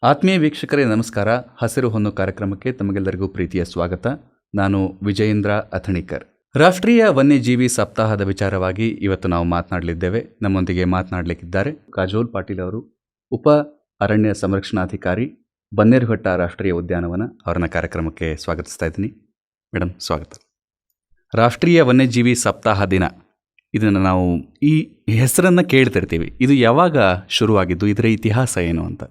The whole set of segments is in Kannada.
ಆತ್ಮೀಯ ವೀಕ್ಷಕರೇ ನಮಸ್ಕಾರ. ಹಸಿರು ಹೊನ್ನು ಕಾರ್ಯಕ್ರಮಕ್ಕೆ ತಮಗೆಲ್ಲರಿಗೂ ಪ್ರೀತಿಯ ಸ್ವಾಗತ. ನಾನು ವಿಜಯೇಂದ್ರ ಅಥಣಿಕರ್. ರಾಷ್ಟ್ರೀಯ ವನ್ಯಜೀವಿ ಸಪ್ತಾಹದ ವಿಚಾರವಾಗಿ ಇವತ್ತು ನಾವು ಮಾತನಾಡಲಿದ್ದೇವೆ. ನಮ್ಮೊಂದಿಗೆ ಮಾತನಾಡಲಿಕ್ಕಿದ್ದಾರೆ ಕಾಜೋಲ್ ಪಾಟೀಲ್ ಅವರು, ಉಪ ಅರಣ್ಯ ಸಂರಕ್ಷಣಾಧಿಕಾರಿ, ಬನ್ನೇರುಘಟ್ಟ ರಾಷ್ಟ್ರೀಯ ಉದ್ಯಾನವನ. ಅವರನ್ನ ಕಾರ್ಯಕ್ರಮಕ್ಕೆ ಸ್ವಾಗತಿಸ್ತಾ ಇದ್ದೀನಿ. ಮೇಡಮ್, ಸ್ವಾಗತ. ರಾಷ್ಟ್ರೀಯ ವನ್ಯಜೀವಿ ಸಪ್ತಾಹ ದಿನ, ಇದನ್ನು ನಾವು ಈ ಹೆಸರನ್ನು ಕೇಳ್ತಿರ್ತೀವಿ. ಇದು ಯಾವಾಗ ಶುರುವಾಗಿದ್ದು, ಇದರ ಇತಿಹಾಸ ಏನು ಅಂತ?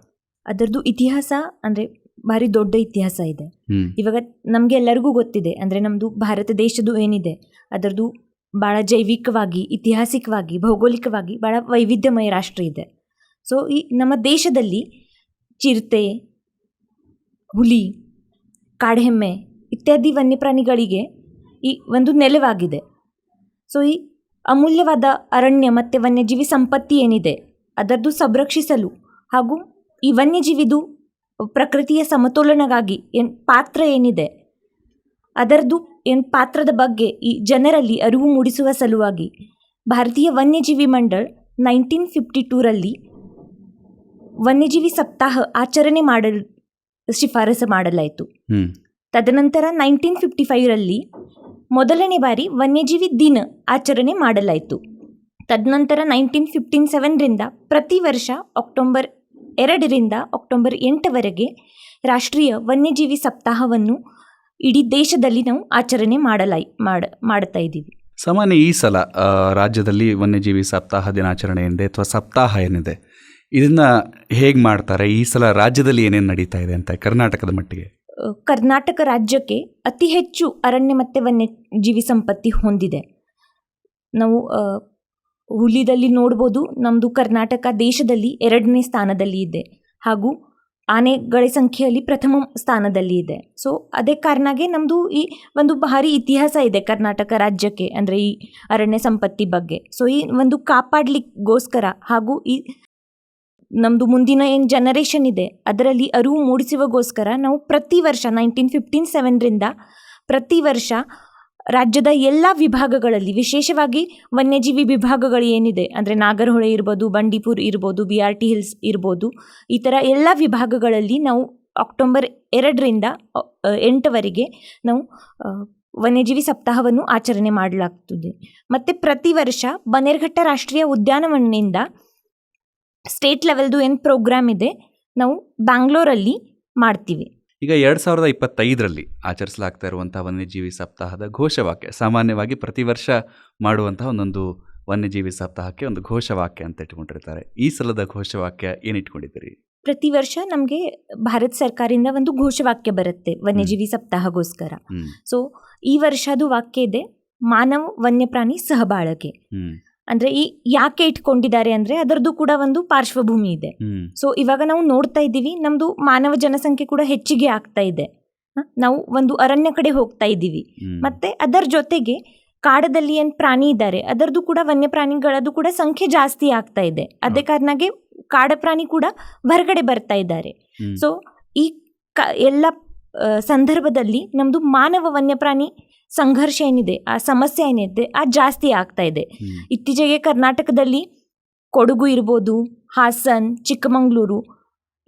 ಅದರದ್ದು ಇತಿಹಾಸ ಅಂದರೆ ಭಾರಿ ದೊಡ್ಡ ಇತಿಹಾಸ ಇದೆ. ಇವಾಗ ನಮಗೆ ಎಲ್ಲರಿಗೂ ಗೊತ್ತಿದೆ, ಅಂದರೆ ನಮ್ಮದು ಭಾರತ ದೇಶದ್ದು ಏನಿದೆ ಅದರದ್ದು ಭಾಳ ಜೈವಿಕವಾಗಿ, ಇತಿಹಾಸಿಕವಾಗಿ, ಭೌಗೋಳಿಕವಾಗಿ ಭಾಳ ವೈವಿಧ್ಯಮಯ ರಾಷ್ಟ್ರ ಇದೆ. ಸೊ ಈ ನಮ್ಮ ದೇಶದಲ್ಲಿ ಚಿರತೆ, ಹುಲಿ, ಕಾಡೆಮ್ಮೆ ಇತ್ಯಾದಿ ವನ್ಯಪ್ರಾಣಿಗಳಿಗೆ ಈ ಒಂದು ನೆಲೆವಾಗಿದೆ. ಸೊ ಈ ಅಮೂಲ್ಯವಾದ ಅರಣ್ಯ ಮತ್ತು ವನ್ಯಜೀವಿ ಸಂಪತ್ತಿ ಏನಿದೆ ಅದರದ್ದು ಸಂರಕ್ಷಿಸಲು ಹಾಗೂ ಈ ವನ್ಯಜೀವಿದು ಪ್ರಕೃತಿಯ ಸಮತೋಲನಗಾಗಿ ಪಾತ್ರ ಏನಿದೆ ಅದರದ್ದು ಪಾತ್ರದ ಬಗ್ಗೆ ಈ ಜನರಲ್ಲಿ ಅರಿವು ಮೂಡಿಸುವ ಸಲುವಾಗಿ ಭಾರತೀಯ ವನ್ಯಜೀವಿ ಮಂಡಳ 1952ರಲ್ಲಿ ವನ್ಯಜೀವಿ ಸಪ್ತಾಹ ಆಚರಣೆ ಮಾಡಲು ಶಿಫಾರಸು ಮಾಡಲಾಯಿತು. ತದನಂತರ 1955ರಲ್ಲಿ ಮೊದಲನೇ ಬಾರಿ ವನ್ಯಜೀವಿ ದಿನ ಆಚರಣೆ ಮಾಡಲಾಯಿತು. ತದನಂತರ 1957ರಿಂದ ಪ್ರತಿ ವರ್ಷ ಅಕ್ಟೋಬರ್ 2ರಿಂದ ಅಕ್ಟೋಬರ್ 8ವರೆಗೆ ರಾಷ್ಟ್ರೀಯ ವನ್ಯಜೀವಿ ಸಪ್ತಾಹವನ್ನು ಇಡೀ ದೇಶದಲ್ಲಿ ನಾವು ಆಚರಣೆ ಮಾಡ್ತಾ ಇದ್ದೀವಿ. ಸಾಮಾನ್ಯ ಈ ಸಲ ರಾಜ್ಯದಲ್ಲಿ ವನ್ಯಜೀವಿ ಸಪ್ತಾಹ ದಿನಾಚರಣೆ ಏನಿದೆ ಅಥವಾ ಸಪ್ತಾಹ ಏನಿದೆ, ಇದನ್ನು ಹೇಗೆ ಮಾಡ್ತಾರೆ? ಈ ಸಲ ರಾಜ್ಯದಲ್ಲಿ ಏನೇನು ನಡೀತಾ ಇದೆ ಅಂತ ಕರ್ನಾಟಕದ ಮಟ್ಟಿಗೆ? ಕರ್ನಾಟಕ ರಾಜ್ಯಕ್ಕೆ ಅತಿ ಹೆಚ್ಚು ಅರಣ್ಯ ಮತ್ತು ವನ್ಯಜೀವಿ ಸಂಪತ್ತಿ ಹೊಂದಿದೆ. ನಾವು ಹುಲಿದಲ್ಲಿ ನೋಡ್ಬೋದು, ನಮ್ಮದು ಕರ್ನಾಟಕ ದೇಶದಲ್ಲಿ 2ನೇ ಸ್ಥಾನದಲ್ಲಿ ಇದೆ ಹಾಗೂ ಆನೆಗಳ ಸಂಖ್ಯೆಯಲ್ಲಿ ಪ್ರಥಮ ಸ್ಥಾನದಲ್ಲಿ ಇದೆ. ಸೊ ಅದೇ ಕಾರಣಕ್ಕೆ ನಮ್ಮದು ಈ ಒಂದು ಭಾರಿ ಇತಿಹಾಸ ಇದೆ ಕರ್ನಾಟಕ ರಾಜ್ಯಕ್ಕೆ, ಅಂದರೆ ಈ ಅರಣ್ಯ ಸಂಪತ್ತಿ ಬಗ್ಗೆ. ಸೊ ಈ ಒಂದು ಕಾಪಾಡಲಿಕ್ಕೋಸ್ಕರ ಹಾಗೂ ಈ ನಮ್ಮದು ಮುಂದಿನ ಏನು ಜನರೇಷನ್ ಇದೆ ಅದರಲ್ಲಿ ಅರಿವು ಮೂಡಿಸುವಗೋಸ್ಕರ ನಾವು ಪ್ರತಿ ವರ್ಷ 1957ರಿಂದ ಪ್ರತಿ ವರ್ಷ ರಾಜ್ಯದ ಎಲ್ಲ ವಿಭಾಗಗಳಲ್ಲಿ, ವಿಶೇಷವಾಗಿ ವನ್ಯಜೀವಿ ವಿಭಾಗಗಳು ಏನಿದೆ ಅಂದರೆ ನಾಗರಹೊಳೆ ಇರ್ಬೋದು, ಬಂಡೀಪುರ ಇರ್ಬೋದು, BRT ಹಿಲ್ಸ್ ಇರ್ಬೋದು, ಈ ಥರ ಎಲ್ಲ ವಿಭಾಗಗಳಲ್ಲಿ ನಾವು ಅಕ್ಟೋಬರ್ 2ರಿಂದ 8ವರೆಗೆ ನಾವು ವನ್ಯಜೀವಿ ಸಪ್ತಾಹವನ್ನು ಆಚರಣೆ ಮಾಡಲಾಗ್ತದೆ. ಮತ್ತು ಪ್ರತಿ ವರ್ಷ ಬನ್ನೇರುಘಟ್ಟ ರಾಷ್ಟ್ರೀಯ ಉದ್ಯಾನವನದಿಂದ ಸ್ಟೇಟ್ ಲೆವೆಲ್ದು ಏನು ಪ್ರೋಗ್ರಾಮ್ ಇದೆ ನಾವು ಬ್ಯಾಂಗ್ಳೂರಲ್ಲಿ ಮಾಡ್ತೀವಿ. ಈಗ 2025ರಲ್ಲಿ ಆಚರಿಸಲಾಗ್ತಾ ಇರುವಂತಹ ವನ್ಯಜೀವಿ ಸಪ್ತಾಹದ ಘೋಷವಾಕ್ಯ, ಸಾಮಾನ್ಯವಾಗಿ ಪ್ರತಿ ವರ್ಷ ಮಾಡುವಂತಹ ಒಂದೊಂದು ವನ್ಯಜೀವಿ ಸಪ್ತಾಹಕ್ಕೆ ಒಂದು ಘೋಷವಾಕ್ಯ ಅಂತ ಇಟ್ಕೊಂಡಿರ್ತಾರೆ. ಈ ಸಲದ ಘೋಷವಾಕ್ಯ ಏನು ಇಟ್ಕೊಂಡಿದ್ದೀರಿ? ಪ್ರತಿ ವರ್ಷ ನಮಗೆ ಭಾರತ ಸರ್ಕಾರದಿಂದ ಒಂದು ಘೋಷವಾಕ್ಯ ಬರುತ್ತೆ ವನ್ಯಜೀವಿ ಸಪ್ತಾಹಗೋಸ್ಕರ. ಸೊ ಈ ವರ್ಷದ ವಾಕ್ಯ ಇದೆ ಮಾನವ ವನ್ಯಪ್ರಾಣಿ ಸಹಬಾಳ್ಕೆ. ಅಂದರೆ ಈ ಯಾಕೆ ಇಟ್ಕೊಂಡಿದ್ದಾರೆ ಅಂದರೆ ಅದರದ್ದು ಕೂಡ ಒಂದು ಪಾರ್ಶ್ವಭೂಮಿ ಇದೆ. ಸೊ ಇವಾಗ ನಾವು ನೋಡ್ತಾ ಇದ್ದೀವಿ, ನಮ್ಮದು ಮಾನವ ಜನಸಂಖ್ಯೆ ಕೂಡ ಹೆಚ್ಚಿಗೆ ಆಗ್ತಾ ಇದೆ. ನಾವು ಒಂದು ಅರಣ್ಯ ಕಡೆ ಹೋಗ್ತಾ ಇದ್ದೀವಿ, ಮತ್ತು ಅದರ ಜೊತೆಗೆ ಕಾಡದಲ್ಲಿ ಏನು ಪ್ರಾಣಿ ಇದ್ದಾರೆ ಅದರದ್ದು ಕೂಡ ವನ್ಯಪ್ರಾಣಿಗಳದ್ದು ಕೂಡ ಸಂಖ್ಯೆ ಜಾಸ್ತಿ ಆಗ್ತಾ ಇದೆ. ಅದೇ ಕಾರಣಕ್ಕೆ ಕಾಡ ಪ್ರಾಣಿ ಕೂಡ ಹೊರಗಡೆ ಬರ್ತಾ ಇದ್ದಾರೆ. ಸೊ ಈ ಎಲ್ಲ ಸಂದರ್ಭದಲ್ಲಿ ನಮ್ಮದು ಮಾನವ ವನ್ಯಪ್ರಾಣಿ ಸಂಘರ್ಷ ಏನಿದೆ, ಆ ಸಮಸ್ಯೆ ಏನಿದೆ ಅದು ಜಾಸ್ತಿ ಆಗ್ತಾ ಇದೆ. ಇತ್ತೀಚೆಗೆ ಕರ್ನಾಟಕದಲ್ಲಿ ಕೊಡಗು ಇರ್ಬೋದು, ಹಾಸನ್, ಚಿಕ್ಕಮಗಳೂರು,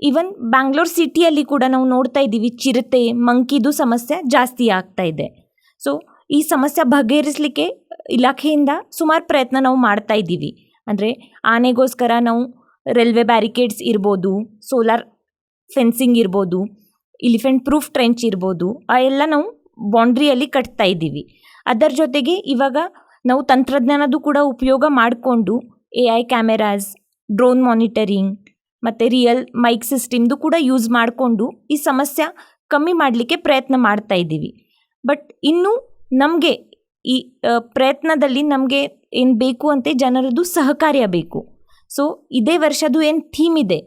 ಈವನ್ ಬ್ಯಾಂಗ್ಳೂರ್ ಸಿಟಿಯಲ್ಲಿ ಕೂಡ ನಾವು ನೋಡ್ತಾ ಇದ್ದೀವಿ ಚಿರತೆ, ಮಂಕಿದು ಸಮಸ್ಯೆ ಜಾಸ್ತಿ ಆಗ್ತಾ ಇದೆ. ಸೊ ಈ ಸಮಸ್ಯೆ ಬಗೆಹರಿಸಲಿಕ್ಕೆ ಇಲಾಖೆಯಿಂದ ಸುಮಾರು ಪ್ರಯತ್ನ ನಾವು ಮಾಡ್ತಾ ಇದ್ದೀವಿ. ಅಂದರೆ ಆನೆಗೋಸ್ಕರ ನಾವು ರೈಲ್ವೆ ಬ್ಯಾರಿಕೇಡ್ಸ್ ಇರ್ಬೋದು, ಸೋಲಾರ್ ಫೆನ್ಸಿಂಗ್ ಇರ್ಬೋದು, ಎಲಿಫೆಂಟ್ ಪ್ರೂಫ್ ಟ್ರೆಂಚ್ ಇರ್ಬೋದು, ಆ ಎಲ್ಲ ನಾವು ಬೌಂಡ್ರಿಯಲ್ಲಿ ಕಟ್ತಾ ಇದ್ದೀವಿ. ಅದರ ಜೊತೆಗೆ ಇವಾಗ ನಾವು ತಂತ್ರಜ್ಞಾನದ್ದು ಕೂಡ ಉಪಯೋಗ ಮಾಡಿಕೊಂಡು AI ಕ್ಯಾಮೆರಾಸ್, ಡ್ರೋನ್ ಮಾನಿಟರಿಂಗ್ ಮತ್ತು ರಿಯಲ್ ಮೈಕ್ ಸಿಸ್ಟಮ್ದು ಕೂಡ ಯೂಸ್ ಮಾಡಿಕೊಂಡು ಈ ಸಮಸ್ಯೆ ಕಮ್ಮಿ ಮಾಡಲಿಕ್ಕೆ ಪ್ರಯತ್ನ ಮಾಡ್ತಾ ಇದ್ದೀವಿ. ಬಟ್ ಇನ್ನೂ ನಮಗೆ ಈ ಪ್ರಯತ್ನದಲ್ಲಿ ನಮಗೆ ಏನು ಬೇಕು ಅಂತ ಜನರದ್ದು ಸಹಕಾರ್ಯ ಬೇಕು. ಸೊ ಇದೇ ವರ್ಷದ್ದು ಏನು ಥೀಮ್ ಇದೆ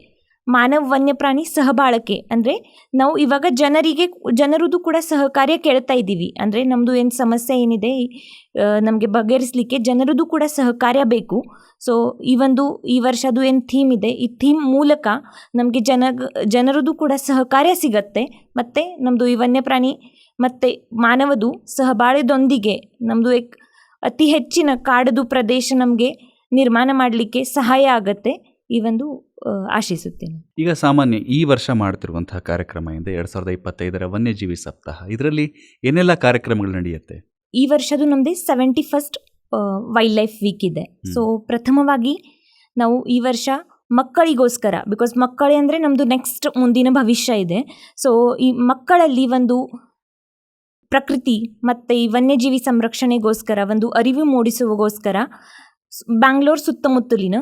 ಮಾನವ ವನ್ಯಪ್ರಾಣಿ ಸಹಬಾಳ್ಕೆ, ಅಂದರೆ ನಾವು ಇವಾಗ ಜನರದ್ದು ಕೂಡ ಸಹಕಾರ್ಯ ಕೇಳ್ತಾ ಇದ್ದೀವಿ. ಅಂದರೆ ನಮ್ಮದು ಏನು ಸಮಸ್ಯೆ ಏನಿದೆ ನಮಗೆ ಬಗೆಹರಿಸಲಿಕ್ಕೆ ಜನರದ್ದು ಕೂಡ ಸಹಕಾರ್ಯ ಬೇಕು. ಸೊ ಈ ವರ್ಷದ್ದು ಏನು ಥೀಮ್ ಇದೆ, ಈ ಥೀಮ್ ಮೂಲಕ ನಮಗೆ ಜನರದ್ದು ಕೂಡ ಸಹಕಾರ್ಯ ಸಿಗತ್ತೆ. ಮತ್ತು ನಮ್ಮದು ಈ ವನ್ಯಪ್ರಾಣಿ ಮತ್ತು ಮಾನವದು ಸಹಬಾಳ್ವೆದೊಂದಿಗೆ ನಮ್ಮದು ಅತಿ ಹೆಚ್ಚಿನ ಕಾಡದು ಪ್ರದೇಶ ನಮಗೆ ನಿರ್ಮಾಣ ಮಾಡಲಿಕ್ಕೆ ಸಹಾಯ ಆಗುತ್ತೆ ಈ ಒಂದು ಆಶಿಸುತ್ತೇನೆ. ಈಗ ಸಾಮಾನ್ಯ ಈ ವರ್ಷ ಮಾಡ್ತಿರುವಂತಹ ಕಾರ್ಯಕ್ರಮ ಇದೆ 2025 ವನ್ಯಜೀವಿ ಸಪ್ತಾಹ. ಇದರಲ್ಲಿ ಏನೆಲ್ಲ ಕಾರ್ಯಕ್ರಮಗಳು ನಡೆಯುತ್ತೆ? ಈ ವರ್ಷದು ನಮ್ಮದೇ 71st ವೈಲ್ಡ್ ಲೈಫ್ ವೀಕ್ ಇದೆ. ಸೊ ಪ್ರಥಮವಾಗಿ ನಾವು ಈ ವರ್ಷ ಮಕ್ಕಳಿಗೋಸ್ಕರ, ಬಿಕಾಸ್ ಮಕ್ಕಳೇ ಅಂದರೆ ನಮ್ಮದು ನೆಕ್ಸ್ಟ್ ಮುಂದಿನ ಭವಿಷ್ಯ ಇದೆ. ಸೊ ಈ ಮಕ್ಕಳಲ್ಲಿ ಒಂದು ಪ್ರಕೃತಿ ಮತ್ತು ಈ ವನ್ಯಜೀವಿ ಸಂರಕ್ಷಣೆಗೋಸ್ಕರ ಒಂದು ಅರಿವು ಮೂಡಿಸುವಗೋಸ್ಕರ ಬ್ಯಾಂಗ್ಳೂರ್ ಸುತ್ತಮುತ್ತಲಿನ,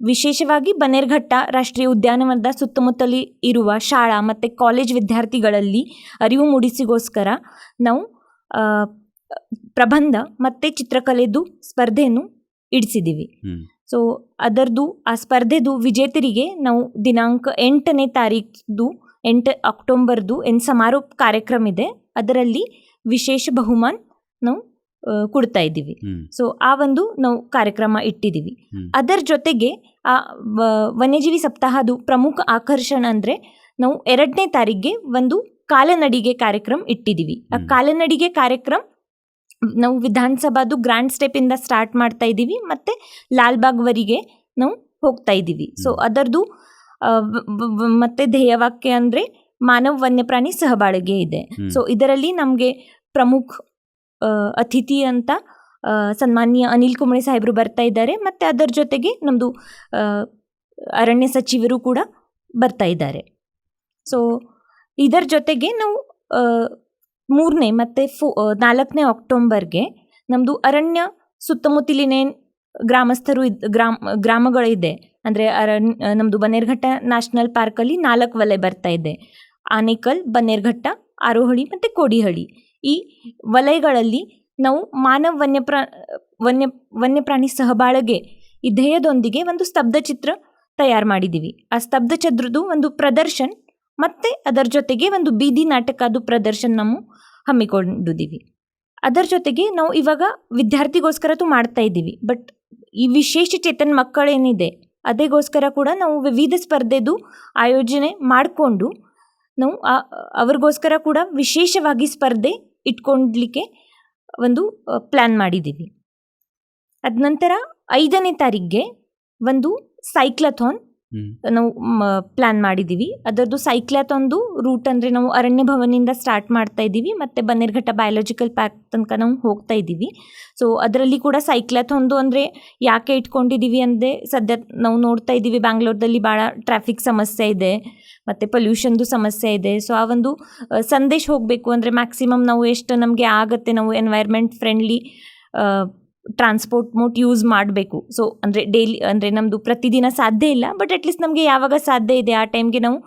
ವಿಶೇಷವಾಗಿ ಬನ್ನೇರುಘಟ್ಟ ರಾಷ್ಟ್ರೀಯ ಉದ್ಯಾನವನದ ಸುತ್ತಮುತ್ತಲಿ ಇರುವ ಶಾಲಾ ಮತ್ತು ಕಾಲೇಜ್ ವಿದ್ಯಾರ್ಥಿಗಳಲ್ಲಿ ಅರಿವು ಮೂಡಿಸಿಗೋಸ್ಕರ ನಾವು ಪ್ರಬಂಧ ಮತ್ತು ಚಿತ್ರಕಲೆದು ಸ್ಪರ್ಧೆಯನ್ನು ಇಡಿಸಿದ್ದೀವಿ. ಸೊ ಅದರದ್ದು ಆ ಸ್ಪರ್ಧೆದು ವಿಜೇತರಿಗೆ ನಾವು ದಿನಾಂಕ 8ನೇ ತಾರೀಕು 8 ಅಕ್ಟೋಬರ್ದು ಏನು ಸಮಾರೋಪ ಕಾರ್ಯಕ್ರಮ ಇದೆ, ಅದರಲ್ಲಿ ವಿಶೇಷ ಬಹುಮಾನ ನಾವು ಕೊಡ್ತಾ ಇದ್ದೀವಿ. ಸೊ ಆ ಒಂದು ನಾವು ಕಾರ್ಯಕ್ರಮ ಇಟ್ಟಿದ್ದೀವಿ. ಅದರ ಜೊತೆಗೆ ಆ ವನ್ಯಜೀವಿ ಸಪ್ತಾಹದ ಪ್ರಮುಖ ಆಕರ್ಷಣೆ ಅಂದರೆ ನಾವು 2ನೇ ತಾರೀಕಿಗೆ ಒಂದು ಕಾಲನಡಿಗೆ ಕಾರ್ಯಕ್ರಮ ಇಟ್ಟಿದ್ದೀವಿ. ಆ ಕಾಲನಡಿಗೆ ಕಾರ್ಯಕ್ರಮ ನಾವು ವಿಧಾನಸಭಾದು ಗ್ರ್ಯಾಂಡ್ ಸ್ಟೆಪಿಂದ ಸ್ಟಾರ್ಟ್ ಮಾಡ್ತಾ ಇದ್ದೀವಿ ಮತ್ತು ಲಾಲ್ಬಾಗ್ವರೆಗೆ ನಾವು ಹೋಗ್ತಾ ಇದ್ದೀವಿ. ಸೊ ಅದರದ್ದು ಮತ್ತೆ ಧ್ಯೇಯವಾಕ್ಯ ಅಂದರೆ ಮಾನವ ವನ್ಯಪ್ರಾಣಿ ಸಹಬಾಳ್ವೆ ಇದೆ. ಸೊ ಇದರಲ್ಲಿ ನಮಗೆ ಪ್ರಮುಖ ಅತಿಥಿ ಅಂತ ಸನ್ಮಾನ್ಯ ಅನಿಲ್ ಕುಂಬ್ಳೆ ಸಾಹೇಬರು ಬರ್ತಾ ಇದ್ದಾರೆ, ಮತ್ತು ಅದರ ಜೊತೆಗೆ ನಮ್ಮದು ಅರಣ್ಯ ಸಚಿವರು ಕೂಡ ಬರ್ತಾ ಇದ್ದಾರೆ. ಸೊ ಇದರ ಜೊತೆಗೆ ನಾವು 3ನೇ ಮತ್ತು 4ನೇ ಅಕ್ಟೋಬರ್ಗೆ ನಮ್ಮದು ಅರಣ್ಯ ಸುತ್ತಮುತ್ತಲಿನ ಗ್ರಾಮಸ್ಥರು ಗ್ರಾಮಗಳಿದೆ, ಅಂದರೆ ನಮ್ಮದು ಬನ್ನೇರುಘಟ್ಟ ನ್ಯಾಷನಲ್ ಪಾರ್ಕಲ್ಲಿ 4 ವಲಯ ಬರ್ತಾ ಇದೆ. ಆನೇಕಲ್, ಬನ್ನೇರುಘಟ್ಟ, ಆರೋಹಳ್ಳಿ ಮತ್ತು ಕೋಡಿಹಳ್ಳಿ. ಈ ವಲಯಗಳಲ್ಲಿ ನಾವು ಮಾನವ ವನ್ಯಪ್ರಾಣಿ ಸಹಬಾಳ್ವೆ ಈ ಧ್ಯೇಯದೊಂದಿಗೆ ಒಂದು ಸ್ತಬ್ಧಚಿತ್ರ ತಯಾರು ಮಾಡಿದ್ದೀವಿ. ಆ ಸ್ತಬ್ಧಚಿತ್ರದ್ದು ಒಂದು ಪ್ರದರ್ಶನ ಮತ್ತು ಅದರ ಜೊತೆಗೆ ಒಂದು ಬೀದಿ ನಾಟಕದ ಪ್ರದರ್ಶನ ನಾವು ಹಮ್ಮಿಕೊಂಡಿದ್ದೀವಿ. ಅದರ ಜೊತೆಗೆ ನಾವು ಇವಾಗ ವಿದ್ಯಾರ್ಥಿಗೋಸ್ಕರದ್ದು ಮಾಡ್ತಾ ಇದ್ದೀವಿ, ಬಟ್ ಈ ವಿಶೇಷ ಚೇತನ ಮಕ್ಕಳೇನಿದೆ ಅದೇಗೋಸ್ಕರ ಕೂಡ ನಾವು ವಿವಿಧ ಸ್ಪರ್ಧೆದು ಆಯೋಜನೆ ಮಾಡಿಕೊಂಡು ನಾವು ಅವ್ರಿಗೋಸ್ಕರ ಕೂಡ ವಿಶೇಷವಾಗಿ ಸ್ಪರ್ಧೆ ಇಟ್ಕೊಳ್ಲಿಕ್ಕೆ ಒಂದು ಪ್ಲ್ಯಾನ್ ಮಾಡಿದ್ದೀವಿ. ಅದ ನಂತರ 5ನೇ ತಾರೀಕಿಗೆ ಒಂದು ಸೈಕ್ಲಥಾನ್ ನಾವು ಪ್ಲ್ಯಾನ್ ಮಾಡಿದ್ದೀವಿ. ಅದರದ್ದು ಸೈಕ್ಲಥಾನ್ದು ರೂಟ್ ಅಂದರೆ ನಾವು ಅರಣ್ಯ ಭವನಿಂದ ಸ್ಟಾರ್ಟ್ ಮಾಡ್ತಾ ಇದ್ದೀವಿ ಮತ್ತು ಬನ್ನೇರುಘಟ್ಟ ಬಯಾಲಜಿಕಲ್ ಪಾರ್ಕ್ ತನಕ ನಾವು ಹೋಗ್ತಾ ಇದ್ದೀವಿ. ಸೊ ಅದರಲ್ಲಿ ಕೂಡ ಸೈಕ್ಲಥಾನ್ದು ಅಂದರೆ ಯಾಕೆ ಇಟ್ಕೊಂಡಿದ್ದೀವಿ ಅಂದರೆ ಸದ್ಯ ನಾವು ನೋಡ್ತಾ ಇದ್ದೀವಿ ಬ್ಯಾಂಗ್ಳೂರ್ದಲ್ಲಿ ಭಾಳ ಟ್ರಾಫಿಕ್ ಸಮಸ್ಯೆ ಇದೆ ಮತ್ತು ಪೊಲ್ಯೂಷನ್ದು ಸಮಸ್ಯೆ ಇದೆ. ಸೊ ಆ ಒಂದು ಸಂದೇಶ ಹೋಗಬೇಕು ಅಂದರೆ ಮ್ಯಾಕ್ಸಿಮಮ್ ನಾವು ಎಷ್ಟು ನಮಗೆ ಆಗುತ್ತೆ ನಾವು environment friendly transport mode use ಮಾಡಬೇಕು. ಸೊ ಅಂದರೆ ಡೈಲಿ ಅಂದರೆ ನಮ್ಮದು ಪ್ರತಿದಿನ ಸಾಧ್ಯ ಇಲ್ಲ, ಬಟ್ ಅಟ್ಲೀಸ್ಟ್ ನಮಗೆ ಯಾವಾಗ ಸಾಧ್ಯ ಇದೆ ಆ ಟೈಮ್ಗೆ ನಾವು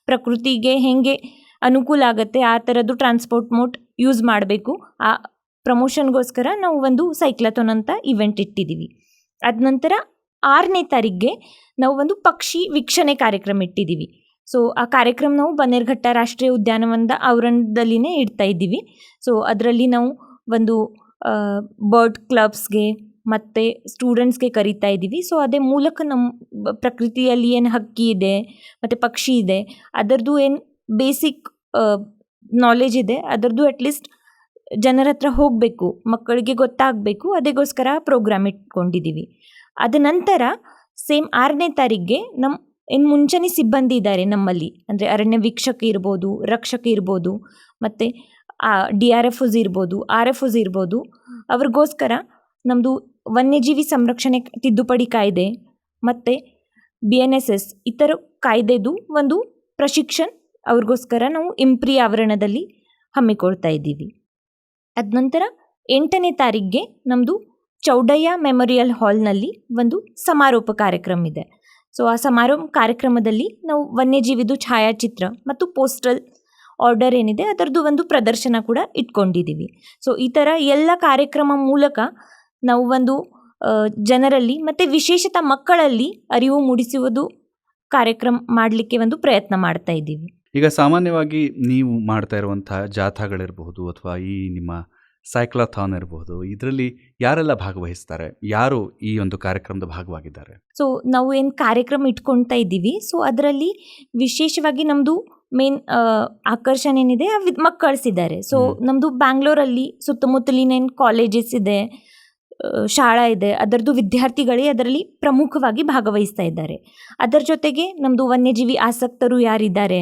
ಪ್ರಕೃತಿಗೆ ಹೇಗೆ ಅನುಕೂಲ ಆಗುತ್ತೆ ಆ ಥರದ್ದು ಟ್ರಾನ್ಸ್ಪೋರ್ಟ್ ಮೋಡ್ ಯೂಸ್ ಮಾಡಬೇಕು. ಆ ಪ್ರಮೋಷನ್ಗೋಸ್ಕರ ನಾವು ಒಂದು ಸೈಕ್ಲಥಾನ್ ಅಂತ ಇವೆಂಟ್ ಇಟ್ಟಿದ್ದೀವಿ. ಅದ ನಂತರ 6ನೇ ತಾರೀಕಿಗೆ ನಾವು ಒಂದು ಪಕ್ಷಿ ವೀಕ್ಷಣೆ ಕಾರ್ಯಕ್ರಮ ಇಟ್ಟಿದ್ದೀವಿ. ಸೊ ಆ ಕಾರ್ಯಕ್ರಮ ನಾವು ಬನ್ನೇರುಘಟ್ಟ ರಾಷ್ಟ್ರೀಯ ಉದ್ಯಾನವನದ ಆವರಣದಲ್ಲಿನೇ ಇಡ್ತಾ ಇದ್ದೀವಿ. ಸೊ ಅದರಲ್ಲಿ ನಾವು ಒಂದು ಬರ್ಡ್ ಕ್ಲಬ್ಸ್ಗೆ ಮತ್ತು ಸ್ಟೂಡೆಂಟ್ಸ್ಗೆ ಕರೀತಾ ಇದ್ದೀವಿ. ಸೊ ಅದೇ ಮೂಲಕ ನಮ್ಮ ಪ್ರಕೃತಿಯಲ್ಲಿ ಏನು ಹಕ್ಕಿ ಇದೆ ಮತ್ತು ಪಕ್ಷಿ ಇದೆ ಅದರದ್ದು ಏನು ಬೇಸಿಕ್ ನಾಲೆಜ್ ಇದೆ ಅದರದ್ದು ಅಟ್ಲೀಸ್ಟ್ ಜನರ ಹತ್ರ ಹೋಗಬೇಕು, ಮಕ್ಕಳಿಗೆ ಗೊತ್ತಾಗಬೇಕು, ಅದಕ್ಕೋಸ್ಕರ ಪ್ರೋಗ್ರಾಮ್ ಇಟ್ಕೊಂಡಿದ್ದೀವಿ. ಅದ ನಂತರ ಸೇಮ್ 6ನೇ ತಾರೀಕಿಗೆ ನಮ್ಮ ಏನು ಮುಂಚೂಣಿ ಸಿಬ್ಬಂದಿ ಇದ್ದಾರೆ ನಮ್ಮಲ್ಲಿ, ಅಂದರೆ ಅರಣ್ಯ ವೀಕ್ಷಕ ಇರ್ಬೋದು, ರಕ್ಷಕ ಇರ್ಬೋದು, ಮತ್ತು DRFOs ಇರ್ಬೋದು, RFOs ಇರ್ಬೋದು, ಅವ್ರಿಗೋಸ್ಕರ ನಮ್ಮದು ವನ್ಯಜೀವಿ ಸಂರಕ್ಷಣೆ ತಿದ್ದುಪಡಿ ಕಾಯ್ದೆ ಮತ್ತು BNSS ಈ ಥರ ಕಾಯ್ದೆದು ಒಂದು ಪ್ರಶಿಕ್ಷಣ ಅವ್ರಿಗೋಸ್ಕರ ನಾವು ಇಂಪ್ರಿ ಆವರಣದಲ್ಲಿ ಹಮ್ಮಿಕೊಳ್ತಾ ಇದ್ದೀವಿ. ಅದ ನಂತರ 8ನೇ ತಾರೀಕಿಗೆ ನಮ್ಮದು ಚೌಡಯ್ಯ ಮೆಮೋರಿಯಲ್ ಹಾಲ್ನಲ್ಲಿ ಒಂದು ಸಮಾರೋಪ ಕಾರ್ಯಕ್ರಮ ಇದೆ. ಸೊ ಆ ಸಮಾರೋಪ ಕಾರ್ಯಕ್ರಮದಲ್ಲಿ ನಾವು ವನ್ಯಜೀವಿದು ಛಾಯಾಚಿತ್ರ ಮತ್ತು ಪೋಸ್ಟಲ್ ಆರ್ಡರ್ ಏನಿದೆ ಅದರದ್ದು ಒಂದು ಪ್ರದರ್ಶನ ಕೂಡ ಇಟ್ಕೊಂಡಿದ್ದೀವಿ. ಸೊ ಈ ಥರ ಎಲ್ಲ ಕಾರ್ಯಕ್ರಮ ಮೂಲಕ ನಾವು ಒಂದು ಜನರಲ್ಲಿ ಮತ್ತು ವಿಶೇಷತಃ ಮಕ್ಕಳಲ್ಲಿ ಅರಿವು ಮೂಡಿಸುವುದು ಕಾರ್ಯಕ್ರಮ ಮಾಡಲಿಕ್ಕೆ ಒಂದು ಪ್ರಯತ್ನ ಮಾಡ್ತಾ ಇದ್ದೀವಿ. ಈಗ ಸಾಮಾನ್ಯವಾಗಿ ನೀವು ಮಾಡ್ತಾ ಇರುವಂಥ ಜಾಥಾಗಳಿರಬಹುದು ಅಥವಾ ಈ ನಿಮ್ಮ ಸೈಕ್ಲಥಾನ್ ಇರಬಹುದು, ಇದರಲ್ಲಿ ಯಾರೆಲ್ಲ ಭಾಗವಹಿಸ್ತಾರೆ, ಯಾರು ಈ ಒಂದು ಕಾರ್ಯಕ್ರಮದ ಭಾಗವಾಗಿದ್ದಾರೆ? ಸೊ ನಾವು ಏನು ಕಾರ್ಯಕ್ರಮ ಇಟ್ಕೊಳ್ತಾ ಇದ್ದೀವಿ, ಸೊ ಅದರಲ್ಲಿ ವಿಶೇಷವಾಗಿ ನಮ್ಮದು ಮೇನ್ ಆಕರ್ಷಣೆ ಏನಿದೆ ಮಕ್ಕಳಿಸಿದ್ದಾರೆ. ಸೊ ನಮ್ಮದು ಬ್ಯಾಂಗ್ಳೂರಲ್ಲಿ ಸುತ್ತಮುತ್ತಲಿನ ಏನು ಕಾಲೇಜಸ್ ಇದೆ, ಶಾಲಾ ಇದೆ, ಅದರದ್ದು ವಿದ್ಯಾರ್ಥಿಗಳೇ ಅದರಲ್ಲಿ ಪ್ರಮುಖವಾಗಿ ಭಾಗವಹಿಸ್ತಾ ಇದ್ದಾರೆ. ಅದರ ಜೊತೆಗೆ ನಮ್ಮದು ವನ್ಯಜೀವಿ ಆಸಕ್ತರು ಯಾರಿದ್ದಾರೆ,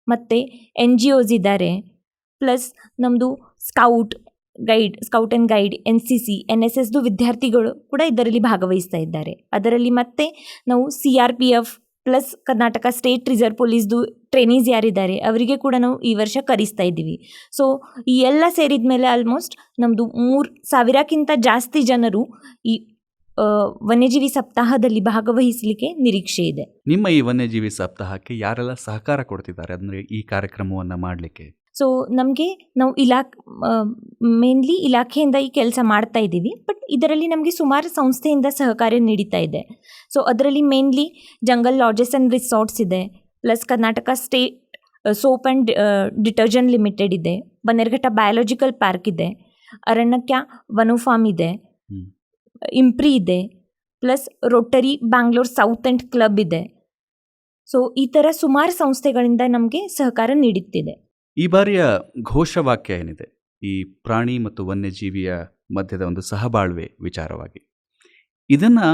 ಮತ್ತು NGOs ಇದ್ದಾರೆ, ಪ್ಲಸ್ ನಮ್ಮದು ಸ್ಕೌಟ್ ಆ್ಯಂಡ್ ಗೈಡ್ NCC NSSದು ವಿದ್ಯಾರ್ಥಿಗಳು ಕೂಡ ಇದರಲ್ಲಿ ಭಾಗವಹಿಸ್ತಾ ಇದ್ದಾರೆ. ಅದರಲ್ಲಿ ಮತ್ತೆ ನಾವು CRPF plus Karnataka state reserve ಪೊಲೀಸ್ದು ಟ್ರೈನೀಸ್ ಯಾರಿದ್ದಾರೆ ಅವರಿಗೆ ಕೂಡ ನಾವು ಈ ವರ್ಷ ಕರೆಸ್ತಾ ಇದ್ದೀವಿ. ಸೊ ಈ ಎಲ್ಲ ಸೇರಿದ ಮೇಲೆ ಆಲ್ಮೋಸ್ಟ್ ನಮ್ಮದು 3,000ಕ್ಕಿಂತ ಜಾಸ್ತಿ ಜನರು ಈ ವನ್ಯಜೀವಿ ಸಪ್ತಾಹದಲ್ಲಿ ಭಾಗವಹಿಸಲಿಕ್ಕೆ ನಿರೀಕ್ಷೆ ಇದೆ. ನಿಮ್ಮ ಈ ವನ್ಯಜೀವಿ ಸಪ್ತಾಹಕ್ಕೆ ಯಾರೆಲ್ಲ ಸಹಕಾರ ಕೊಡ್ತಿದ್ದಾರೆ ಅಂದರೆ ಈ ಕಾರ್ಯಕ್ರಮವನ್ನು ಮಾಡಲಿಕ್ಕೆ? ಸೊ ನಮಗೆ ನಾವು ಮೇನ್ಲಿ ಇಲಾಖೆಯಿಂದ ಈ ಕೆಲಸ ಮಾಡ್ತಾ ಇದ್ದೀವಿ, ಬಟ್ ಇದರಲ್ಲಿ ನಮಗೆ ಸುಮಾರು ಸಂಸ್ಥೆಯಿಂದ ಸಹಕಾರ ನೀಡುತ್ತಾ ಇದೆ. ಸೊ ಅದರಲ್ಲಿ mainly jungle lodges and resorts ಇದೆ, plus Karnataka state soap and detergent limited ಇದೆ, ಬನ್ನೇರುಘಟ್ಟ ಬಯಾಲಜಿಕಲ್ ಪಾರ್ಕ್ ಇದೆ, ಅರಣ್ಯಕ್ಕೆ ವನೋಫಾರ್ಮ್ ಇದೆ, ಇಂಪ್ರಿ ಇದೆ, plus Rotary Bangalore south end club ಇದೆ. ಸೊ ಈ ಥರ ಸುಮಾರು ಸಂಸ್ಥೆಗಳಿಂದ ನಮಗೆ ಸಹಕಾರ ನೀಡುತ್ತಿದೆ. ಈ ಬಾರಿಯ ಘೋಷವಾಕ್ಯ ಏನಿದೆ, ಈ ಪ್ರಾಣಿ ಮತ್ತು ವನ್ಯಜೀವಿಯ ಮಧ್ಯದ ಒಂದು ಸಹಬಾಳ್ವೆ ವಿಚಾರವಾಗಿ, ಇದನ್ನು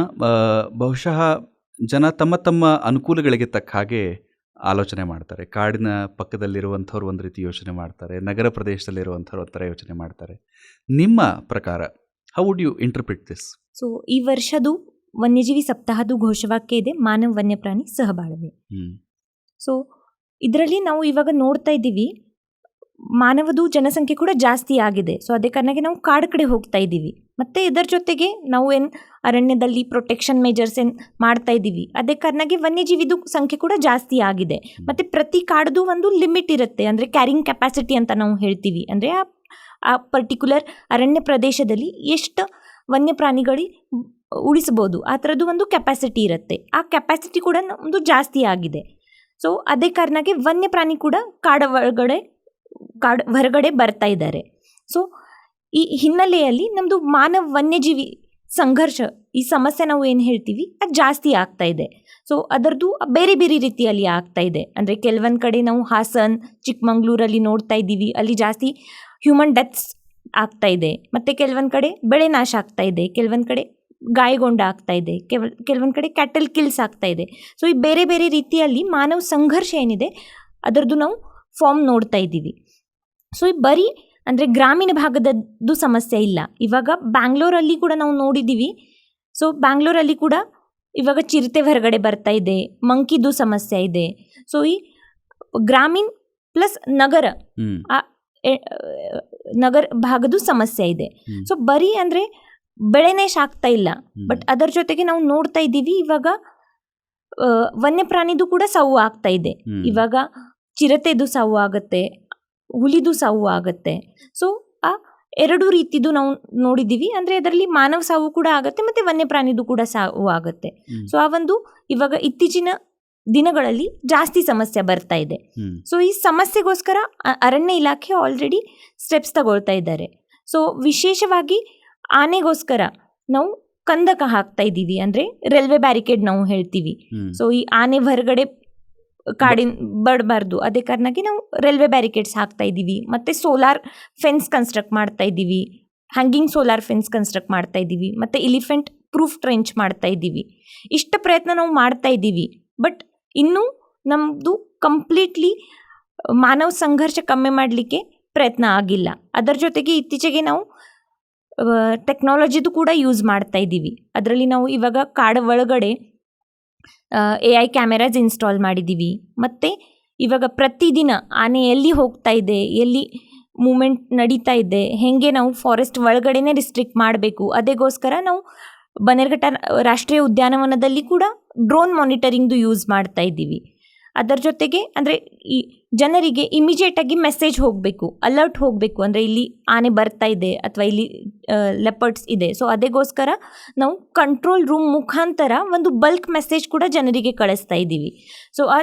ಬಹುಶಃ ಜನ ತಮ್ಮ ತಮ್ಮ ಅನುಕೂಲಗಳಿಗೆ ತಕ್ಕ ಹಾಗೆ ಆಲೋಚನೆ ಮಾಡ್ತಾರೆ. ಕಾಡಿನ ಪಕ್ಕದಲ್ಲಿರುವಂಥವ್ರು ಒಂದು ರೀತಿ ಯೋಚನೆ ಮಾಡ್ತಾರೆ, ನಗರ ಪ್ರದೇಶದಲ್ಲಿರುವಂಥವ್ರು ಒಂಥರ ಯೋಚನೆ ಮಾಡ್ತಾರೆ. ನಿಮ್ಮ ಪ್ರಕಾರ how would you interpret this? So ಈ ವರ್ಷದು ವನ್ಯಜೀವಿ ಸಪ್ತಾಹದ ಘೋಷವಾಕ್ಯ ಇದೆ ಮಾನವ ವನ್ಯಪ್ರಾಣಿ ಸಹಬಾಳ್ವೆ. ಸೊ ಇದರಲ್ಲಿ ನಾವು ಇವಾಗ ನೋಡ್ತಾ ಇದ್ದೀವಿ, ಮಾನವದು ಜನಸಂಖ್ಯೆ ಕೂಡ ಜಾಸ್ತಿ ಆಗಿದೆ. ಸೊ ಅದೇ ಕಾರಣಕ್ಕೆ ನಾವು ಕಾಡು ಕಡೆ ಹೋಗ್ತಾ ಇದ್ದೀವಿ. ಮತ್ತು ಇದರ ಜೊತೆಗೆ ನಾವು ಏನು ಅರಣ್ಯದಲ್ಲಿ ಪ್ರೊಟೆಕ್ಷನ್ ಮೆಜರ್ಸ್ ಏನು ಮಾಡ್ತಾ ಇದ್ದೀವಿ, ಅದೇ ಕಾರಣಕ್ಕೆ ವನ್ಯಜೀವಿದು ಸಂಖ್ಯೆ ಕೂಡ ಜಾಸ್ತಿ ಆಗಿದೆ. ಮತ್ತು ಪ್ರತಿ ಕಾಡ್ದು ಒಂದು ಲಿಮಿಟ್ ಇರುತ್ತೆ, ಅಂದರೆ ಕ್ಯಾರಿಂಗ್ ಕೆಪಾಸಿಟಿ ಅಂತ ನಾವು ಹೇಳ್ತೀವಿ. ಅಂದರೆ ಆ ಪರ್ಟಿಕ್ಯುಲರ್ ಅರಣ್ಯ ಪ್ರದೇಶದಲ್ಲಿ ಎಷ್ಟು ವನ್ಯಪ್ರಾಣಿಗಳಿಗೆ ಉಳಿಸ್ಬೋದು ಆ ಥರದ್ದು ಒಂದು ಕೆಪಾಸಿಟಿ ಇರುತ್ತೆ. ಆ ಕೆಪಾಸಿಟಿ ಕೂಡ ನಮ್ಮದು ಜಾಸ್ತಿ ಆಗಿದೆ. ಸೊ ಅದೇ ಕಾರಣಕ್ಕೆ ವನ್ಯಪ್ರಾಣಿ ಕೂಡ ಕಾಡು ಹೊರಗಡೆ ಬರ್ತಾ ಇದ್ದಾರೆ. ಸೊ ಈ ಹಿನ್ನೆಲೆಯಲ್ಲಿ ನಮ್ಮದು ಮಾನವ ವನ್ಯಜೀವಿ ಸಂಘರ್ಷ, ಈ ಸಮಸ್ಯೆ ನಾವು ಏನು ಹೇಳ್ತೀವಿ ಅದು ಜಾಸ್ತಿ ಆಗ್ತಾ ಇದೆ. ಸೊ ಅದರದ್ದು ಬೇರೆ ಬೇರೆ ರೀತಿಯಲ್ಲಿ ಆಗ್ತಾ ಇದೆ. ಅಂದರೆ ಕೆಲವೊಂದು ಕಡೆ ನಾವು ಹಾಸನ್, ಚಿಕ್ಕಮಂಗ್ಳೂರಲ್ಲಿ ನೋಡ್ತಾ ಇದ್ದೀವಿ, ಅಲ್ಲಿ ಜಾಸ್ತಿ ಹ್ಯೂಮನ್ ಡೆತ್ಸ್ ಆಗ್ತಾ ಇದೆ. ಮತ್ತು ಕೆಲವೊಂದು ಕಡೆ ಬೆಳೆ ನಾಶ ಆಗ್ತಾ ಇದೆ, ಕೆಲವೊಂದು ಕಡೆ ಗಾಯಗೊಂಡು ಆಗ್ತಾ ಇದೆ, ಕೆಲವೊಂದು ಕಡೆ ಕ್ಯಾಟಲ್ ಕಿಲ್ಸ್ ಆಗ್ತಾ ಇದೆ. ಸೊ ಈ ಬೇರೆ ಬೇರೆ ರೀತಿಯಲ್ಲಿ ಮಾನವ ಸಂಘರ್ಷ ಏನಿದೆ ಅದರದ್ದು ನಾವು ಫಾರ್ಮ್ ನೋಡ್ತಾ ಇದ್ದೀವಿ. ಸೊ ಈ ಬರೀ ಅಂದರೆ ಗ್ರಾಮೀಣ ಭಾಗದದ್ದು ಸಮಸ್ಯೆ ಇಲ್ಲ. ಇವಾಗ ಬ್ಯಾಂಗ್ಳೂರಲ್ಲಿ ಕೂಡ ನಾವು ನೋಡಿದ್ದೀವಿ. ಸೊ ಬ್ಯಾಂಗ್ಳೂರಲ್ಲಿ ಕೂಡ ಇವಾಗ ಚಿರತೆ ಹೊರಗಡೆ ಬರ್ತಾ ಇದೆ, ಮಂಕಿದು ಸಮಸ್ಯೆ ಇದೆ. ಸೊ ಈ ಗ್ರಾಮೀಣ ಪ್ಲಸ್ ನಗರ ಭಾಗದ ಸಮಸ್ಯೆ ಇದೆ. ಸೊ ಬರೀ ಅಂದರೆ ಬೆಳೆನೇ ಸಾಕ್ತಾ ಇಲ್ಲ, ಬಟ್ ಅದರ ಜೊತೆಗೆ ನಾವು ನೋಡ್ತಾ ಇದ್ದೀವಿ ಇವಾಗ ವನ್ಯಪ್ರಾಣಿದು ಕೂಡ ಸಾವು ಆಗ್ತಾ ಇದೆ. ಇವಾಗ ಚಿರತೆದು ಸಾವು ಆಗುತ್ತೆ, ಹುಲಿದು ಸಾವು ಆಗುತ್ತೆ. ಸೊ ಆ ಎರಡು ರೀತಿದು ನಾವು ನೋಡಿದ್ದೀವಿ. ಅಂದರೆ ಅದರಲ್ಲಿ ಮಾನವ ಸಾವು ಕೂಡ ಆಗುತ್ತೆ ಮತ್ತು ವನ್ಯಪ್ರಾಣಿದು ಕೂಡ ಸಾವು ಆಗುತ್ತೆ. ಸೊ ಆ ಒಂದು ಇವಾಗ ಇತ್ತೀಚಿನ ದಿನಗಳಲ್ಲಿ ಜಾಸ್ತಿ ಸಮಸ್ಯೆ ಬರ್ತಾ ಇದೆ. ಸೊ ಈ ಸಮಸ್ಯೆಗೋಸ್ಕರ ಅರಣ್ಯ ಇಲಾಖೆ ಆಲ್ರೆಡಿ ಸ್ಟೆಪ್ಸ್ ತಗೊಳ್ತಾ ಇದ್ದಾರೆ. ಸೊ ವಿಶೇಷವಾಗಿ ಆನೆಗೋಸ್ಕರ ನಾವು ಕಂದಕ ಹಾಕ್ತಾ ಇದ್ದೀವಿ, ಅಂದರೆ ರೈಲ್ವೆ ಬ್ಯಾರಿಕೇಡ್ ನಾವು ಹೇಳ್ತೀವಿ. ಸೊ ಈ ಆನೆ ಹೊರಗಡೆ ಕಾಡಿನ ಬರಬಾರ್ದು, ಅದೇ ಕಾರಣಕ್ಕೆ ನಾವು ರೈಲ್ವೆ ಬ್ಯಾರಿಕೇಡ್ಸ್ ಹಾಕ್ತಾ ಇದ್ದೀವಿ. ಮತ್ತು ಸೋಲಾರ್ ಫೆನ್ಸ್ ಕನ್ಸ್ಟ್ರಕ್ಟ್ ಮಾಡ್ತಾ ಇದ್ದೀವಿ, ಹ್ಯಾಂಗಿಂಗ್ ಸೋಲಾರ್ ಫೆನ್ಸ್ ಕನ್ಸ್ಟ್ರಕ್ಟ್ ಮಾಡ್ತಾ ಇದ್ದೀವಿ, ಮತ್ತು ಎಲಿಫೆಂಟ್ ಪ್ರೂಫ್ ಟ್ರೆಂಚ್ ಮಾಡ್ತಾ ಇದ್ದೀವಿ. ಇಷ್ಟ ಪ್ರಯತ್ನ ನಾವು ಮಾಡ್ತಾ ಇದ್ದೀವಿ. ಬಟ್ ಇನ್ನೂ ನಮ್ಮದು ಕಂಪ್ಲೀಟ್ಲಿ ಮಾನವ ಸಂಘರ್ಷ ಕಮ್ಮಿ ಮಾಡಲಿಕ್ಕೆ ಪ್ರಯತ್ನ ಆಗಿಲ್ಲ. ಅದರ ಜೊತೆಗೆ ಇತ್ತೀಚೆಗೆ ನಾವು ಟೆಕ್ನಾಲಜಿದು ಕೂಡ ಯೂಸ್ ಮಾಡ್ತಾ ಇದ್ದೀವಿ. ಅದರಲ್ಲಿ ನಾವು ಇವಾಗ ಕಾಡು ಒಳಗಡೆ AI ಕ್ಯಾಮೆರಾಸ್ ಇನ್ಸ್ಟಾಲ್ ಮಾಡಿದ್ದೀವಿ. ಮತ್ತು ಇವಾಗ ಪ್ರತಿದಿನ ಆನೆ ಎಲ್ಲಿ ಹೋಗ್ತಾ ಇದೆ, ಎಲ್ಲಿ ಮೂಮೆಂಟ್ ನಡೀತಾ ಇದೆ, ಹೇಗೆ ನಾವು ಫಾರೆಸ್ಟ್ ಒಳಗಡೆನೇ ರಿಸ್ಟ್ರಿಕ್ಟ್ ಮಾಡಬೇಕು, ಅದಕ್ಕೋಸ್ಕರ ನಾವು ಬನ್ನೇರುಘಟ್ಟ ರಾಷ್ಟ್ರೀಯ ಉದ್ಯಾನವನದಲ್ಲಿ ಕೂಡ ಡ್ರೋನ್ ಮಾನಿಟರಿಂಗ್ದು ಯೂಸ್ ಮಾಡ್ತಾ ಇದ್ದೀವಿ. ಅದರ ಜೊತೆಗೆ ಅಂದರೆ ಈ ಜನರಿಗೆ ಇಮಿಡಿಯೇಟಾಗಿ ಮೆಸೇಜ್ ಹೋಗಬೇಕು, ಅಲರ್ಟ್ ಹೋಗಬೇಕು, ಅಂದರೆ ಇಲ್ಲಿ ಆನೆ ಬರ್ತಾ ಇದೆ ಅಥವಾ ಇಲ್ಲಿ ಲೆಪರ್ಡ್ಸ್ ಇದೆ. ಸೊ ಅದಕ್ಕೋಸ್ಕರ ನಾವು ಕಂಟ್ರೋಲ್ ರೂಮ್ ಮುಖಾಂತರ ಒಂದು ಬಲ್ಕ್ ಮೆಸೇಜ್ ಕೂಡ ಜನರಿಗೆ ಕಳಿಸ್ತಾ ಇದ್ದೀವಿ. ಸೊ ಆ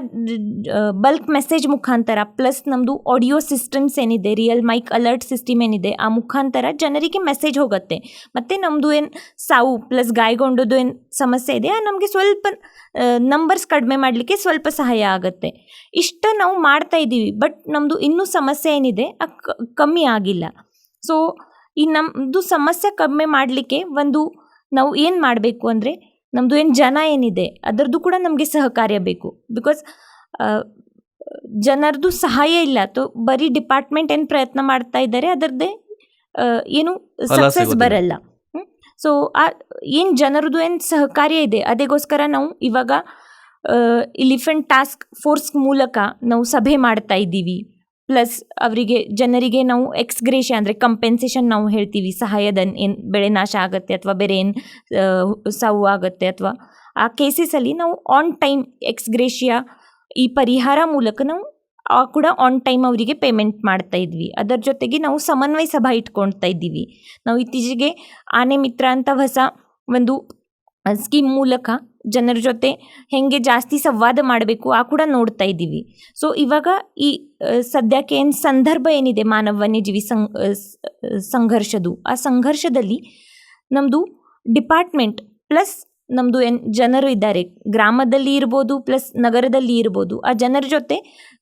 ಬಲ್ಕ್ ಮೆಸೇಜ್ ಮುಖಾಂತರ ಪ್ಲಸ್ ನಮ್ಮದು ಆಡಿಯೋ ಸಿಸ್ಟಮ್ಸ್ ಏನಿದೆ, ರಿಯಲ್ ಮೈಕ್ ಅಲರ್ಟ್ ಸಿಸ್ಟಮ್ ಏನಿದೆ, ಆ ಮುಖಾಂತರ ಜನರಿಗೆ ಮೆಸೇಜ್ ಹೋಗುತ್ತೆ. ಮತ್ತು ನಮ್ಮದು ಏನು ಸಾವು ಪ್ಲಸ್ ಗಾಯಗೊಂಡದ್ದು ಏನು ಸಮಸ್ಯೆ ಇದೆ ನಮಗೆ ಸ್ವಲ್ಪ ನಂಬರ್ಸ್ ಕಡಿಮೆ ಮಾಡಲಿಕ್ಕೆ ಸ್ವಲ್ಪ ಸಹಾಯ ಆಗುತ್ತೆ. ಇಷ್ಟು ನಾವು ಮಾಡ್ತಾ ಇದ್ದೀವಿ. ಬಟ್ ನಮ್ಮದು ಇನ್ನೂ ಸಮಸ್ಯೆ ಏನಿದೆ ಕಮ್ಮಿ ಆಗಿಲ್ಲ. ಸೊ ಈ ನಮ್ಮದು ಸಮಸ್ಯೆ ಕಮ್ಮಿ ಮಾಡಲಿಕ್ಕೆ ಒಂದು ನಾವು ಏನು ಮಾಡಬೇಕು ಅಂದರೆ ನಮ್ಮದು ಏನು ಜನ ಏನಿದೆ ಅದರದ್ದು ಕೂಡ ನಮಗೆ ಸಹಕಾರ್ಯ ಬೇಕು. ಬಿಕಾಸ್ ಜನರದ್ದು ಸಹಾಯ ಇಲ್ಲ, ಬರೀ ಡಿಪಾರ್ಟ್ಮೆಂಟ್ ಏನು ಪ್ರಯತ್ನ ಮಾಡ್ತಾ ಇದ್ದಾರೆ ಅದರದ್ದೇ ಏನು ಸಕ್ಸಸ್ ಬರಲ್ಲ. ಸೊ ಏನು ಜನರದ್ದು ಏನು ಸಹಕಾರ್ಯ ಇದೆ ಅದಕ್ಕೋಸ್ಕರ ನಾವು ಇವಾಗ ಎಲಿಫೆಂಟ್ ಟಾಸ್ಕ್ ಫೋರ್ಸ್ ಮೂಲಕ ನಾವು ಸಭೆ ಮಾಡ್ತಾ ಇದ್ದೀವಿ. ಪ್ಲಸ್ ಅವರಿಗೆ ಜನರಿಗೆ ನಾವು ಎಕ್ಸ್ಗ್ರೇಷನ್ ಅಂದರೆ ಕಂಪೆನ್ಸೇಷನ್ ನಾವು ಹೇಳ್ತೀವಿ, ಸಹಾಯಧನ ಏನು ಬೆಳೆ ನಾಶ ಆಗುತ್ತೆ ಅಥವಾ ಬೇರೆ ಏನು ಸಾವು ಆಗುತ್ತೆ ಅಥವಾ ಆ ಕೇಸಸಲ್ಲಿ ನಾವು ಆನ್ ಟೈಮ್ ಎಕ್ಸ್ಗ್ರೇಷಿಯಾ ಈ ಪರಿಹಾರ ಮೂಲಕ ನಾವು ಕೂಡ ಆನ್ ಟೈಮ್ ಅವರಿಗೆ ಪೇಮೆಂಟ್ ಮಾಡ್ತಾ ಇದ್ವಿ. ಅದರ ಜೊತೆಗೆ ನಾವು ಸಮನ್ವಯ ಸಭಾ ಇಟ್ಕೊಳ್ತಾ ಇದ್ದೀವಿ. ನಾವು ಇತ್ತೀಚೆಗೆ ಆನೆ ಮಿತ್ರ ಅಂತ ಹೊಸ ಒಂದು ಸ್ಕೀಮ್ ಮೂಲಕ ಜನರ ಜೊತೆ ಹೇಗೆ ಜಾಸ್ತಿ ಸಂವಾದ ಮಾಡಬೇಕು ಆ ಕೂಡ ನೋಡ್ತಾ ಇದ್ದೀವಿ. ಸೊ ಇವಾಗ ಈ ಸದ್ಯಕ್ಕೆ ಏನು ಸಂದರ್ಭ ಏನಿದೆ ಮಾನವ ವನ್ಯಜೀವಿ ಸಂಘರ್ಷದ್ದು, ಆ ಸಂಘರ್ಷದಲ್ಲಿ ನಮ್ಮದು ಡಿಪಾರ್ಟ್ಮೆಂಟ್ ಪ್ಲಸ್ ನಮ್ಮದು ಏನು ಜನರು ಇದ್ದಾರೆ ಗ್ರಾಮದಲ್ಲಿ ಇರ್ಬೋದು ಪ್ಲಸ್ ನಗರದಲ್ಲಿ ಇರ್ಬೋದು, ಆ ಜನರ ಜೊತೆ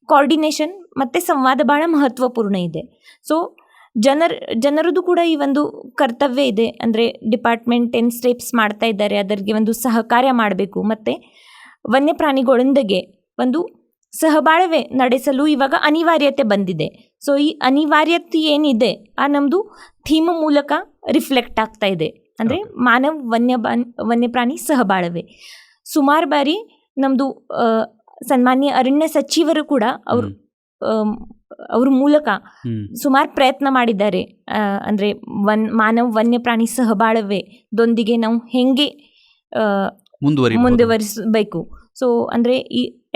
ಕೋಆರ್ಡಿನೇಷನ್ ಮತ್ತು ಸಂವಾದ ಭಾಳ ಮಹತ್ವಪೂರ್ಣ ಇದೆ. ಸೊ ಜನರದ್ದು ಕೂಡ ಈ ಒಂದು ಕರ್ತವ್ಯ ಇದೆ. ಅಂದರೆ ಡಿಪಾರ್ಟ್ಮೆಂಟ್ ಏನು ಸ್ಟೆಪ್ಸ್ ಮಾಡ್ತಾ ಇದ್ದಾರೆ ಅದರಿಗೆ ಒಂದು ಸಹಕಾರ್ಯ ಮಾಡಬೇಕು ಮತ್ತು ವನ್ಯಪ್ರಾಣಿಗಳೊಂದಿಗೆ ಒಂದು ಸಹಬಾಳ್ವೆ ನಡೆಸಲು ಇವಾಗ ಅನಿವಾರ್ಯತೆ ಬಂದಿದೆ. ಸೊ ಈ ಅನಿವಾರ್ಯತೆ ಏನಿದೆ ಆ ನಮ್ಮದು ಥೀಮ್ ಮೂಲಕ ರಿಫ್ಲೆಕ್ಟ್ ಆಗ್ತಾ ಇದೆ. ಅಂದರೆ ಮಾನವ ವನ್ಯಪ್ರಾಣಿ ಸಹಬಾಳ್ವೆ. ಸುಮಾರು ಬಾರಿ ನಮ್ಮದು ಸನ್ಮಾನ್ಯ ಅರಣ್ಯ ಸಚಿವರು ಕೂಡ ಅವ್ರ ಮೂಲಕ ಸುಮಾರು ಪ್ರಯತ್ನ ಮಾಡಿದ್ದಾರೆ. ಅಂದರೆ ಮಾನವ ವನ್ಯಪ್ರಾಣಿ ಸಹಬಾಳ್ವೆದೊಂದಿಗೆ ನಾವು ಹೇಗೆ ಮುಂದುವರಿಸಬೇಕು. ಸೊ ಅಂದರೆ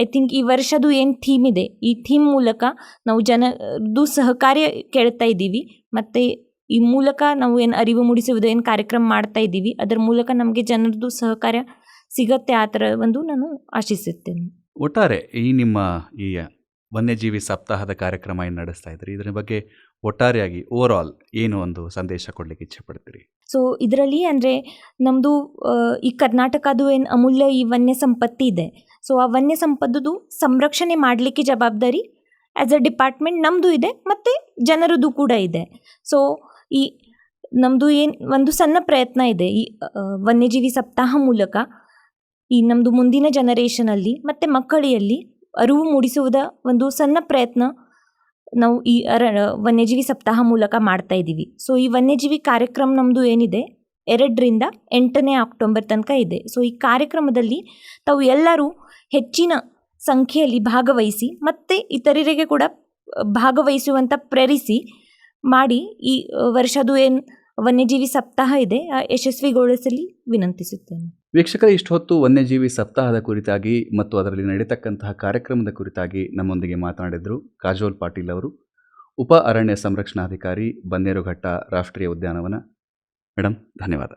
ಐ ಥಿಂಕ್ ಈ ವರ್ಷದ್ದು ಏನು ಥೀಮ್ ಇದೆ ಈ ಥೀಮ್ ಮೂಲಕ ನಾವು ಜನರದ್ದು ಸಹಕಾರ್ಯ ಕೇಳ್ತಾ ಇದ್ದೀವಿ. ಮತ್ತು ಈ ಮೂಲಕ ನಾವು ಏನು ಅರಿವು ಮೂಡಿಸುವುದು ಏನು ಕಾರ್ಯಕ್ರಮ ಮಾಡ್ತಾ ಇದ್ದೀವಿ ಅದರ ಮೂಲಕ ನಮಗೆ ಜನರದ್ದು ಸಹಕಾರ್ಯ ಸಿಗತ್ತೆ. ಆ ಥರ ಒಂದು ನಾನು ಆಶಿಸುತ್ತೇನೆ. ಒಟ್ಟಾರೆ ಈ ನಿಮ್ಮ ಈ ವನ್ಯಜೀವಿ ಸಪ್ತಾಹದ ಕಾರ್ಯಕ್ರಮ ಏನು ನಡೆಸ್ತಾ ಇದ್ರಿ, ಇದರ ಬಗ್ಗೆ ಒಟ್ಟಾರೆಯಾಗಿ ಓವರ್ ಆಲ್ ಏನು ಒಂದು ಸಂದೇಶ ಕೊಡಲಿಕ್ಕೆ ಇಚ್ಛೆ ಪಡ್ತೀರಿ? ಸೊ ಇದರಲ್ಲಿ ಅಂದರೆ ನಮ್ಮದು ಈ ಕರ್ನಾಟಕದ್ದು ಏನು ಅಮೂಲ್ಯ ಈ ವನ್ಯ ಸಂಪತ್ತಿ ಇದೆ. ಸೊ ಆ ವನ್ಯ ಸಂಪತ್ತು ಸಂರಕ್ಷಣೆ ಮಾಡಲಿಕ್ಕೆ ಜವಾಬ್ದಾರಿ ಆ್ಯಸ್ ಅ ಡಿಪಾರ್ಟ್ಮೆಂಟ್ ನಮ್ಮದು ಇದೆ ಮತ್ತು ಜನರದ್ದು ಕೂಡ ಇದೆ. ಸೊ ಈ ನಮ್ಮದು ಏನು ಒಂದು ಸಣ್ಣ ಪ್ರಯತ್ನ ಇದೆ ಈ ವನ್ಯಜೀವಿ ಸಪ್ತಾಹ ಮೂಲಕ ಈ ನಮ್ಮದು ಮುಂದಿನ ಜನರೇಷನಲ್ಲಿ ಮತ್ತು ಮಕ್ಕಳಿಯಲ್ಲಿ ಅರಿವು ಮೂಡಿಸುವುದ ಒಂದು ಸಣ್ಣ ಪ್ರಯತ್ನ ನಾವು ಈ ವನ್ಯಜೀವಿ ಸಪ್ತಾಹ ಮೂಲಕ ಮಾಡ್ತಾ ಇದ್ದೀವಿ. ಸೊ ಈ ವನ್ಯಜೀವಿ ಕಾರ್ಯಕ್ರಮ ನಮ್ಮದು ಏನಿದೆ 2ರಿಂದ 8ನೇ ಅಕ್ಟೋಬರ್ ತನಕ ಇದೆ. ಸೊ ಈ ಕಾರ್ಯಕ್ರಮದಲ್ಲಿ ತಾವು ಎಲ್ಲರೂ ಹೆಚ್ಚಿನ ಸಂಖ್ಯೆಯಲ್ಲಿ ಭಾಗವಹಿಸಿ ಮತ್ತು ಇತರರಿಗೆ ಕೂಡ ಭಾಗವಹಿಸುವಂಥ ಪ್ರೇರಿಸಿ ಮಾಡಿ ಈ ವರ್ಷದ್ದು ಏನು ವನ್ಯಜೀವಿ ಸಪ್ತಾಹ ಇದೆ ಯಶಸ್ವಿಗೊಳಿಸಲಿ ವಿನಂತಿಸುತ್ತೇನೆ. ವೀಕ್ಷಕರೇ, ಇಷ್ಟು ಹೊತ್ತು ವನ್ಯಜೀವಿ ಸಪ್ತಾಹದ ಕುರಿತಾಗಿ ಮತ್ತು ಅದರಲ್ಲಿ ನಡೀತಕ್ಕಂತಹ ಕಾರ್ಯಕ್ರಮದ ಕುರಿತಾಗಿ ನಮ್ಮೊಂದಿಗೆ ಮಾತನಾಡಿದರು ಕಾಜೋಲ್ ಪಾಟೀಲ್ ಅವರು, ಉಪ ಅರಣ್ಯ ಸಂರಕ್ಷಣಾಧಿಕಾರಿ, ಬನ್ನೇರುಘಟ್ಟ ರಾಷ್ಟ್ರೀಯ ಉದ್ಯಾನವನ. ಮೇಡಮ್, ಧನ್ಯವಾದ.